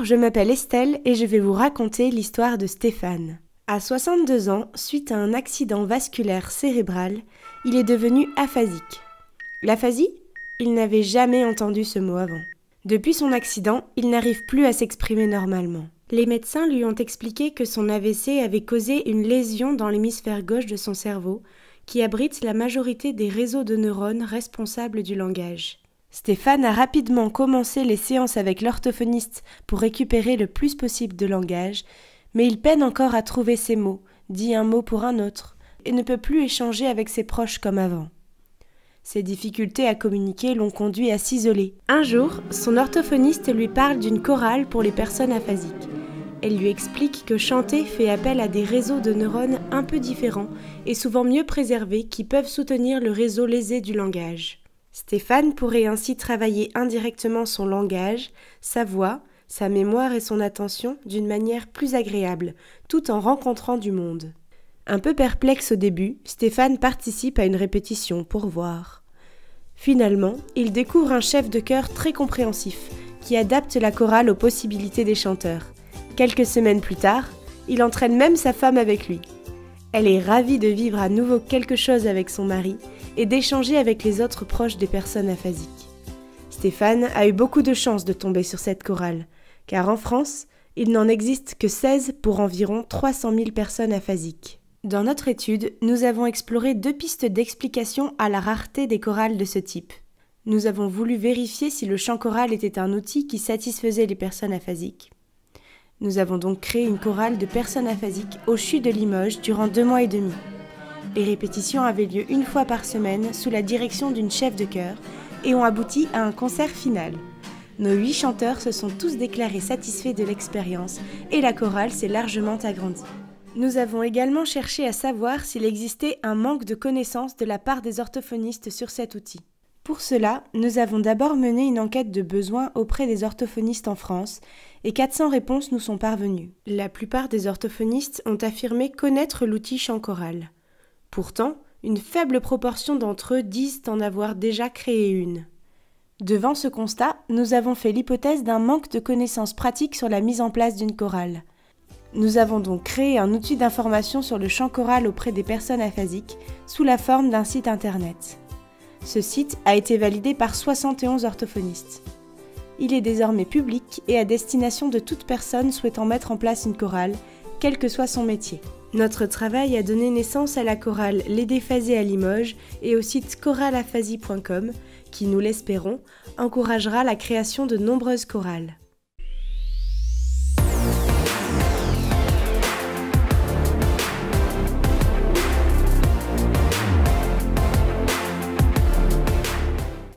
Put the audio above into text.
je m'appelle Estelle et je vais vous raconter l'histoire de Stéphane. À 62 ans, suite à un accident vasculaire cérébral, il est devenu aphasique. L'aphasie ? Il n'avait jamais entendu ce mot avant. Depuis son accident, il n'arrive plus à s'exprimer normalement. Les médecins lui ont expliqué que son AVC avait causé une lésion dans l'hémisphère gauche de son cerveau, qui abrite la majorité des réseaux de neurones responsables du langage. Stéphane a rapidement commencé les séances avec l'orthophoniste pour récupérer le plus possible de langage, mais il peine encore à trouver ses mots, dit un mot pour un autre, et ne peut plus échanger avec ses proches comme avant. Ses difficultés à communiquer l'ont conduit à s'isoler. Un jour, son orthophoniste lui parle d'une chorale pour les personnes aphasiques. Elle lui explique que chanter fait appel à des réseaux de neurones un peu différents et souvent mieux préservés qui peuvent soutenir le réseau lésé du langage. Stéphane pourrait ainsi travailler indirectement son langage, sa voix, sa mémoire et son attention d'une manière plus agréable, tout en rencontrant du monde. Un peu perplexe au début, Stéphane participe à une répétition pour voir. Finalement, il découvre un chef de chœur très compréhensif, qui adapte la chorale aux possibilités des chanteurs. Quelques semaines plus tard, il entraîne même sa femme avec lui. Elle est ravie de vivre à nouveau quelque chose avec son mari et d'échanger avec les autres proches des personnes aphasiques. Stéphane a eu beaucoup de chance de tomber sur cette chorale, car en France, il n'en existe que 16 pour environ 300 000 personnes aphasiques. Dans notre étude, nous avons exploré 2 pistes d'explication à la rareté des chorales de ce type. Nous avons voulu vérifier si le chant choral était un outil qui satisfaisait les personnes aphasiques. Nous avons donc créé une chorale de personnes aphasiques au CHU de Limoges durant 2 mois et demi. Les répétitions avaient lieu 1 fois par semaine sous la direction d'une chef de chœur et ont abouti à un concert final. Nos 8 chanteurs se sont tous déclarés satisfaits de l'expérience et la chorale s'est largement agrandie. Nous avons également cherché à savoir s'il existait un manque de connaissances de la part des orthophonistes sur cet outil. Pour cela, nous avons d'abord mené une enquête de besoins auprès des orthophonistes en France et 400 réponses nous sont parvenues. La plupart des orthophonistes ont affirmé connaître l'outil chant choral. Pourtant, une faible proportion d'entre eux disent en avoir déjà créé une. Devant ce constat, nous avons fait l'hypothèse d'un manque de connaissances pratiques sur la mise en place d'une chorale. Nous avons donc créé un outil d'information sur le chant choral auprès des personnes aphasiques sous la forme d'un site internet. Ce site a été validé par 71 orthophonistes. Il est désormais public et à destination de toute personne souhaitant mettre en place une chorale, quel que soit son métier. Notre travail a donné naissance à la chorale Les Déphasés à Limoges et au site choralaphasie.com qui, nous l'espérons, encouragera la création de nombreuses chorales.